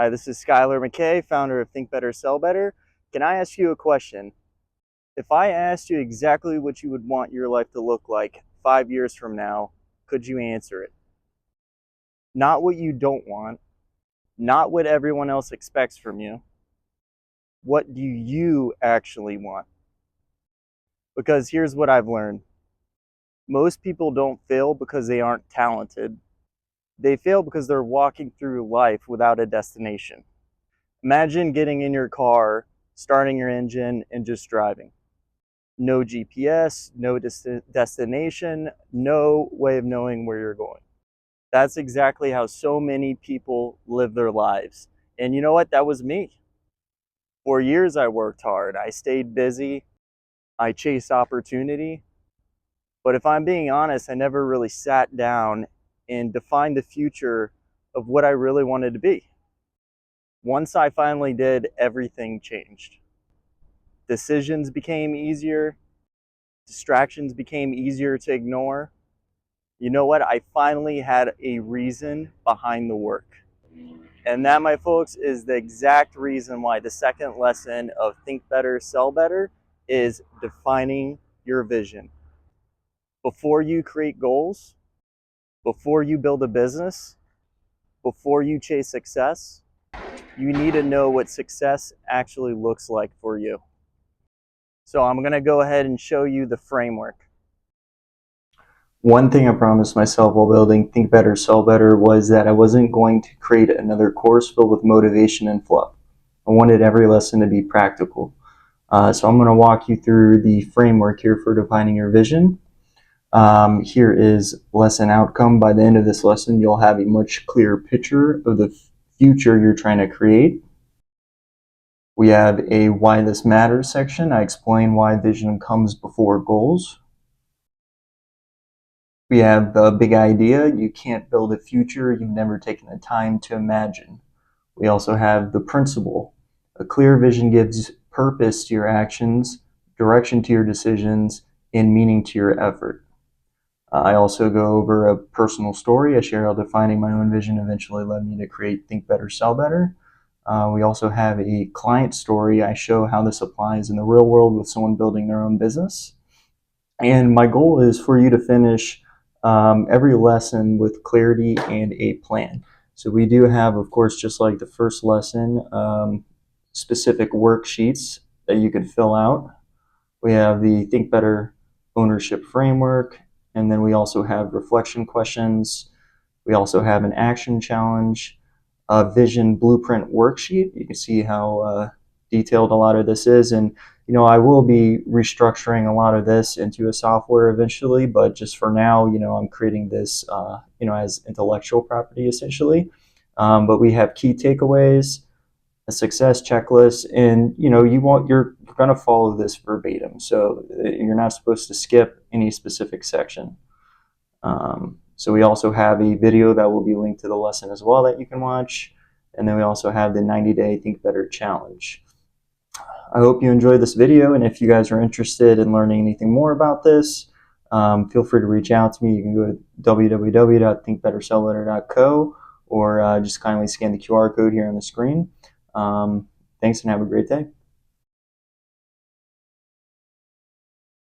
Hi, this is Skylar McKay, founder of Think Better, Sell Better. Can I ask you a question? If I asked you exactly what you would want your life to look like 5 years from now, could you answer it? Not what you don't want, not what everyone else expects from you. What do you actually want? Because here's what I've learned. Most people don't fail because they aren't talented. They fail because they're walking through life without a destination. Imagine getting in your car, starting your engine, and just driving. No GPS, no destination, no way of knowing where you're going. That's exactly how so many people live their lives. And you know what? That was me. For years, I worked hard. I stayed busy. I chased opportunity. But if I'm being honest, I never really sat down and defined the future of what I really wanted to be. Once I finally did, everything changed. Decisions became easier. Distractions became easier to ignore. You know what? I finally had a reason behind the work. And that, my folks, is the exact reason why the second lesson of Think Better, Sell Better is defining your vision. Before you create goals, before you build a business, before you chase success, you need to know what success actually looks like for you. So I'm going to go ahead and show you the framework. One thing I promised myself while building Think Better, Sell Better was that I wasn't going to create another course filled with motivation and fluff. I wanted every lesson to be practical. So I'm going to walk you through the framework here for defining your vision. Here is lesson outcome. By the end of this lesson, you'll have a much clearer picture of the future you're trying to create. We have a why this matters section. I explain why vision comes before goals. We have the big idea. You can't build a future you've never taken the time to imagine. We also have the principle. A clear vision gives purpose to your actions, direction to your decisions, and meaning to your effort. I also go over a personal story. I share how defining my own vision eventually led me to create Think Better, Sell Better. We also have a client story. I show how this applies in the real world with someone building their own business. And my goal is for you to finish every lesson with clarity and a plan. So we do have, of course, just like the first lesson, specific worksheets that you can fill out. We have the Think Better ownership framework, and then we also have reflection questions. We also have an action challenge, a vision blueprint worksheet. You can see how detailed a lot of this is, and I will be restructuring a lot of this into a software eventually, but just for now, I'm creating this, as intellectual property essentially. But we have key takeaways, a success checklist, and you're going to follow this verbatim. So you're not supposed to skip any specific section. So we also have a video that will be linked to the lesson as well that you can watch. And then we also have the 90-day Think Better challenge. I hope you enjoyed this video, and if you guys are interested in learning anything more about this, feel free to reach out to me. You can go to www.thinkbettersellbetter.co or just kindly scan the QR code here on the screen. Thanks and have a great day.